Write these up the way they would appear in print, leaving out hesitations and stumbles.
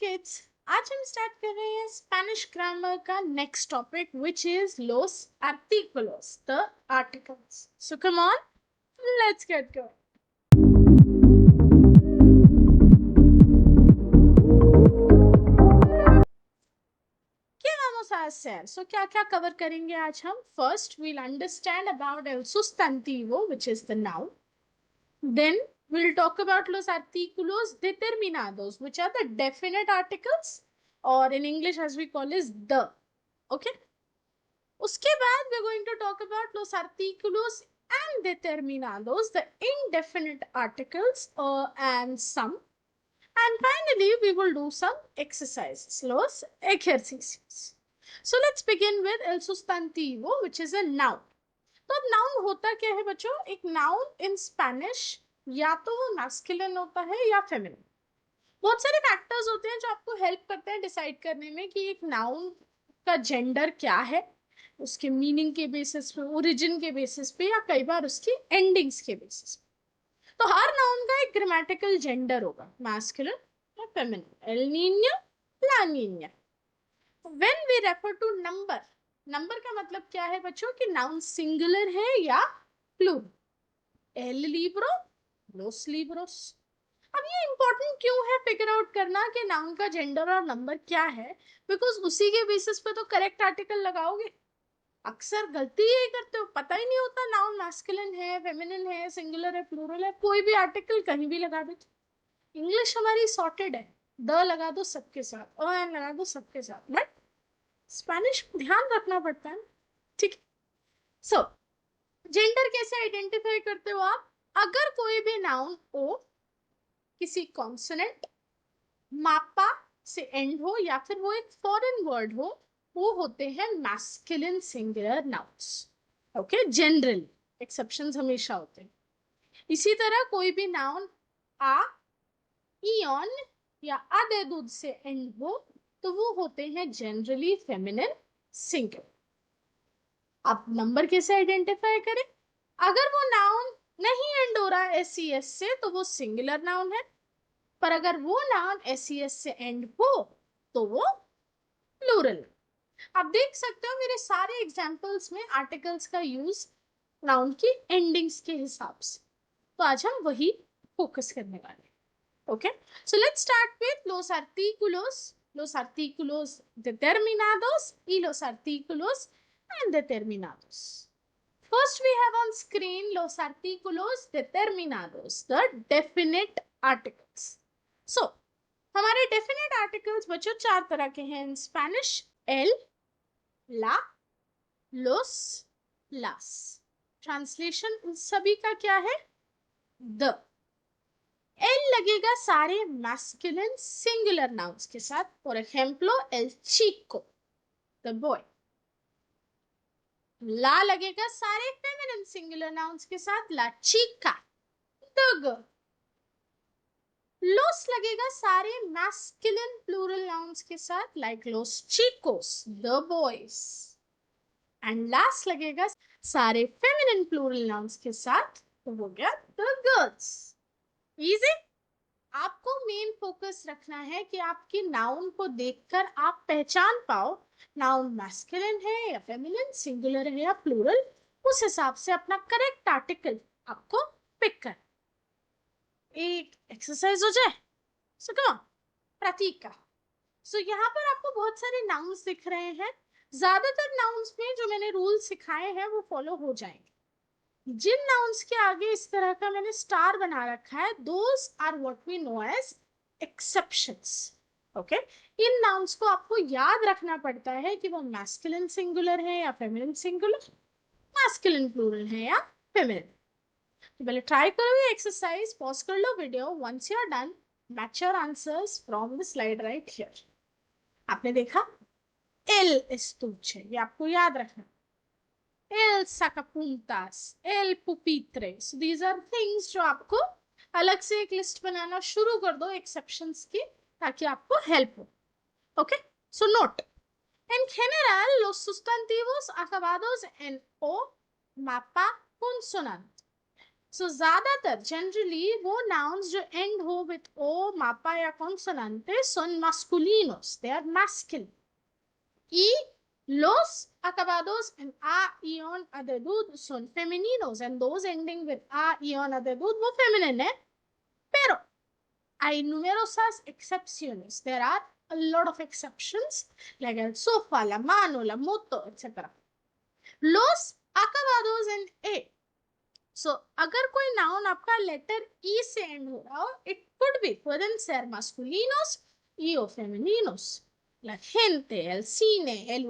Kids, आज हम start कर रहे हैं स्पेनिश ग्रामर का next topic which is loss articles, the articles. So come on, let's get going. ¿Qué vamos a hacer? So क्या क्या कवर करेंगे आज हम? First we'll understand about el sustantivo which is the noun. Then we'll talk about los artículos determinados, which are the definite articles, or in English as we call is the. Okay. उसके बाद we're going to talk about los artículos and determinados, the indefinite articles and some. And finally, we will do some exercises, los ejercicios. So let's begin with el sustantivo, which is a noun. तो अब noun होता क्या है बच्चों? एक noun in Spanish या तो वो मैस्कुलिन होता है या फेमिनिन. बहुत सारे फैक्टर्स होते हैं जो आपको हेल्प करते हैं डिसाइड करने में कि एक नाउन का जेंडर क्या है, उसके मीनिंग के बेसिस पे, ओरिजिन के बेसिस पे, या कई बार उसकी एंडिंग्स के बेसिस पे. तो हर नाउन का एक ग्रामेटिकल जेंडर होगा, मैस्कुलिन या फेमिनिन, एल नीनियो, ला नीनिया. When we refer to number, number का मतलब क्या है बच्चों कि नाउन सिंगुलर है या प्लूरल. एल लिब्रो, लोस लिब्रोस. अब ये इंपॉर्टेंट क्यों है फिगर आउट करना कि नाउन का जेंडर और नंबर क्या है? बिकॉज उसी के बेसिस पे तो करेक्ट आर्टिकल लगाओगे. अक्सर गलती यही करते हो, पता ही नहीं होता नाउन मैस्कुलिन है, फेमिनिन है, सिंगुलर है, प्लूरल है, कोई भी आर्टिकल कहीं भी लगा देते. इंग्लिश हमारी सॉर्टेड है, द लगा दो सबके साथ, अ एन लगा दो सबके साथ, बट स्पेनिश ध्यान रखना पड़ता है. ठीक. सो जेंडर कैसे आइडेंटिफाई करते हो आप? अगर कोई भी नाउन ओ किसी कॉन्सोनेंट, मापा से एंड हो या फिर वो एक फॉरेन वर्ड हो, वो होते हैं masculine singular nouns. Okay, generally exceptions हमेशा होते हैं. इसी तरह कोई भी नाउन आ, इयन या आधे दूध से एंड हो तो वो होते हैं जनरली फेमिनिन सिंगुलर. अब नंबर कैसे आइडेंटिफाई करें? अगर वो नाउन नहीं एंड हो रहा एस सी एस से तो वो सिंगुलर नाउन है, पर अगर वो नाउन एस सी एस से एंड हो तो वो प्लूरल. आप देख सकते हो मेरे सारे एग्जांपल्स में आर्टिकल्स का यूज नाउन की एंडिंग्स के हिसाब से. तो आज हम वही फोकस करने वाले. Okay, so let's start with los artículos determinados y los artículos indeterminados. First we have on screen los artículos determinados, the definite articles. So हमारे डेफिनेट आर्टिकल्स बच्चों चार तरह के हैं इन स्पेनिश: एल, ला, लोस, लास. ट्रांसलेशन उन सभी का क्या है? द. एल लगेगा सारे मैस्कुलिन सिंगुलर नाउन्स के साथ, फॉर एग्जाम्पल एल चिको, द बॉय. ला लगेगा सारे फेमिनिन सिंगुलर नाउन्स के साथ, ला चिका, द गर्ल. लोस लगेगा सारे मैस्कुलिन प्लूरल नाउन्स के साथ, लाइक लोस चिकोस, द बॉयज. एंड लास्ट लगेगा सारे फेमिनिन प्लूरल नाउन्स के साथ, तो हो गया द गर्ल्स. इजी. आपको मेन फोकस रखना है कि आपकी नाउन को देखकर आप पहचान पाओ नाउन मैस्कुलिन है या फेमिनिन, सिंगुलर है या प्लूरल. उस हिसाब से अपना करेक्ट आर्टिकल आपको पिक कर. एक एक्सरसाइज हो जाए. सो कम प्रतीक का. सो यहाँ पर आपको बहुत सारे नाउन्स दिख रहे हैं. ज्यादातर नाउन्स में जो मैंने रूल सिखाए हैं वो फॉलो हो जाएंगे. जिन नाउन्स के आगे इस तरह का मैंने स्टार बना रखा है, those are what we know as exceptions. Okay, इन नाउन्स को आपको याद रखना पड़ता है कि वो मैस्कुलिन सिंगुलर है या फेमिनिन सिंगुलर, मैस्कुलिन प्लूरल है या फेमिनिन. तो पहले ट्राई करो ये एक्सरसाइज, पॉज कर लो video. Once you are done, match your answers from the slide right here. आपने देखा एल estuche, ये आपको याद रखना. El sacapuntas, el pupitre. So these are things जो आपको अलग से एक लिस्ट बनाना शुरू कर दो एक्सेप्शंस की, ताकि आपको हेल्प हो. Okay, so note. En general, los sustantivos acabados en o, mapa, consonante so ज्यादातर जनरली वो नाउन्स जो एंड हो विथ ओ, मापा या कॉन्सोनेंटे son masculinos, they are masculine. Y los acabados en a-ion adedud son femeninos, and those ending with a-ion adedud वो feminine है. Pero hay numerosas excepciones. There are a lot of exceptions, like el sofá, la mano, la moto, etc. Los acabados en e. So, अगर कोई noun आपका letter ई से and हो रहा हो, it could be pueden ser masculinos y o femeninos. La gente, el cine, el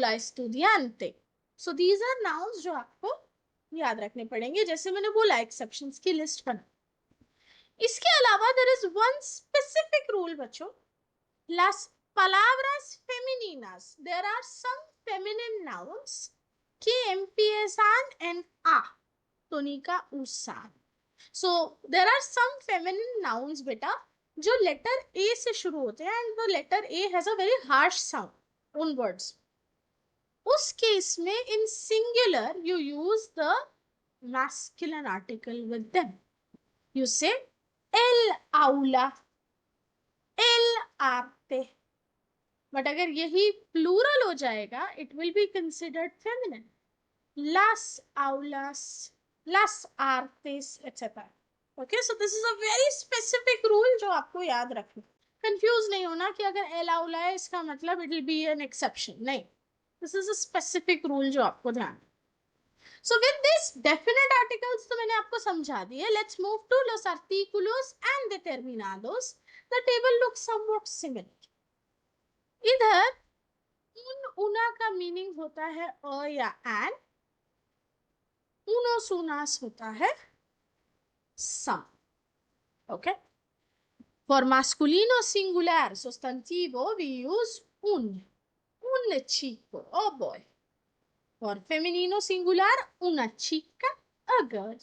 estudiante. So these are nouns जो आपको याद रखने पड़ेंगे. जैसे मैंने बोला, एक्सेप्शंस की लिस्ट बना. इसके अलावा there is one specific rule बच्चों. Las palabras femeninas, there are some feminine nouns que empiezan en a, tonica usan. So there are some feminine nouns beta जो लेटर ए से शुरू होते हैं, and the letter A has a very harsh sound उन words. उस case में in singular you use the masculine article with them. You say el aula, el arte. But अगर यही प्लूरल हो जाएगा, it will be considered feminine. las aulas, las artes, etc. Okay, so this is a very specific rule जो आपको याद रखना. Confuse नहीं होना कि अगर एल आउला है इसका मतलब it will be an exception. नहीं, this is a specific rule जो आपको ध्यान. So with this definite articles तो मैंने आपको समझा दिए. Let's move to los artículos and determinados. The table looks somewhat similar. इधर उना का मीनिंग होता है अ या एन. उनोस उनास होता है some. Okay, for masculino singular sostantivo we use un chico, oh boy. For femenino singular, una chica, a girl.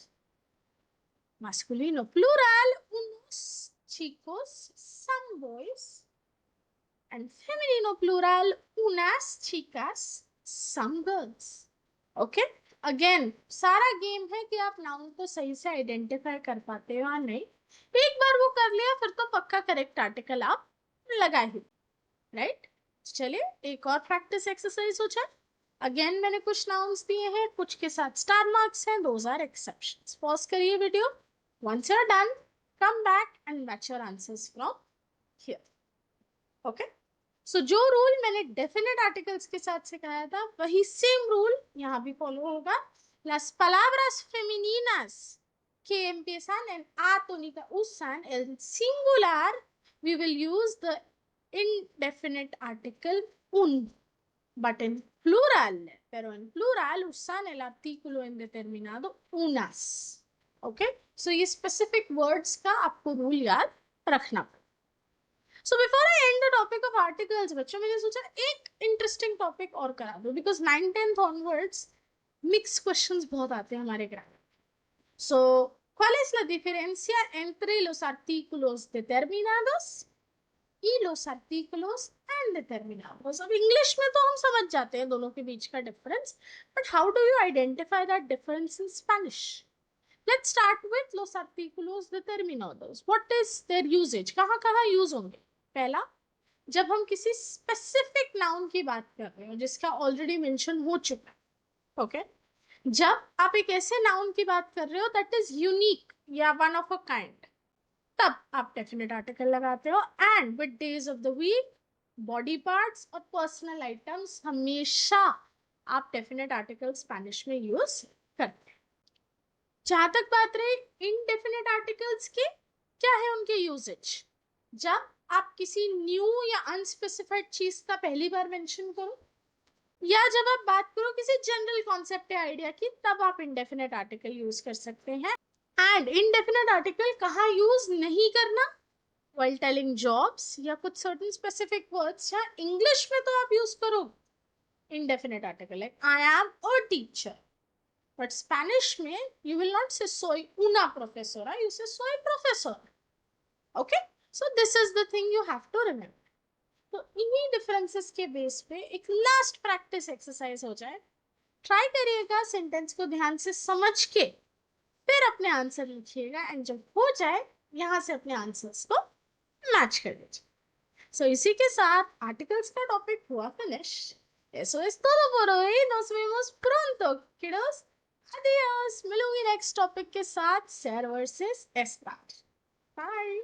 Masculino plural, unos chicos, some boys. And femenino plural, unas chicas, some girls. Okay, again सारा game है कि आप noun को सही से identify कर पाते हो या नहीं. एक बार वो कर लिया फिर तो पक्का करेक्ट आर्टिकल आप लगा ही. राइट, चलिए एक और प्रैक्टिस एक्सरसाइज हो जाए. अगेन मैंने कुछ नाउन्स दिए हैं, कुछ के साथ स्टार मार्क्स हैं. Those are exceptions. पॉज करिए video. Once you are done, come back and match your answers from here. Okay, so जो रूल मैंने डेफिनेट आर्टिकल्स के साथ सिखाया था, वही सेम रूल यहाँ भी फॉलो होगा. Las palabras femeninas que empiezan en a tónica usan el singular, we will use the indefinite article un. But in plural, pero en plural usan el artículo indeterminado unas. Okay, so ये specific words का आपको rule याद रखना पड़ेगा. So before I end the topic of articles, बच्चों मैंने सोचा एक इंटरेस्टिंग टॉपिक और करा दो, because 9th-10th onwards mix questions बहुत आते हैं हमारे grammar. So, ¿cuál es la diferencia entre los artículos determinados y los artículos indeterminados? अब इंग्लिश में तो हम समझ जाते हैं दोनों के बीच का difference, but how do you identify that difference in Spanish? Let's start with los artículos determinados. What is their usage? कहाँ कहाँ यूज होंगे? पहला, जब हम किसी स्पेसिफिक नाउन की बात कर रहे हो जिसका ऑलरेडी मेंशन हो चुका है. ओके, जब आप एक ऐसे नाउन की बात कर रहे हो दैट इज यूनिक या वन ऑफ अ काइंड, तब आप डेफिनेट आर्टिकल लगाते हो. And with days of the week, body parts और पर्सनल आइटम्स हमेशा आप डेफिनेट आर्टिकल स्पेनिश में यूज करते हैं. जहां तक बात रही इनडेफिनेट आर्टिकल्स की, क्या है उनके यूजेज? जब आप किसी न्यू या अनस्पेसिफाइड चीज का पहली बार मेंशन करो, या जब आप बात करो किसी जनरल कॉन्सेप्ट या आइडिया की, तब आप इंडेफिनेट आर्टिकल यूज कर सकते हैं. एंड इंडेफिनेट आर्टिकल कहाँ यूज नहीं करना? while telling jobs या कुछ certain specific words या इंग्लिश में तो आप यूज करो indefinite article like I am a teacher, but Spanish में you will not say soy una profesora, you say soy profesor. Okay, so this is the thing you have to remember. तो इन्हीं differences के base पे एक last practice exercise हो जाए. Try करिएगा sentence को ध्यान से समझ के फिर अपने आंसर लिखिएगा एंड जब हो जाए यहाँ से अपने आंसर्स को मैच कर लीजिए. सो इसी के साथ आर्टिकल्स का टॉपिक हुआ finish. Eso es todo por hoy. Nos vemos pronto, kiddos. Adiós. मिलूंगी नेक्स्ट टॉपिक के साथ. शेयर वर्सेस एस्पार. बाय.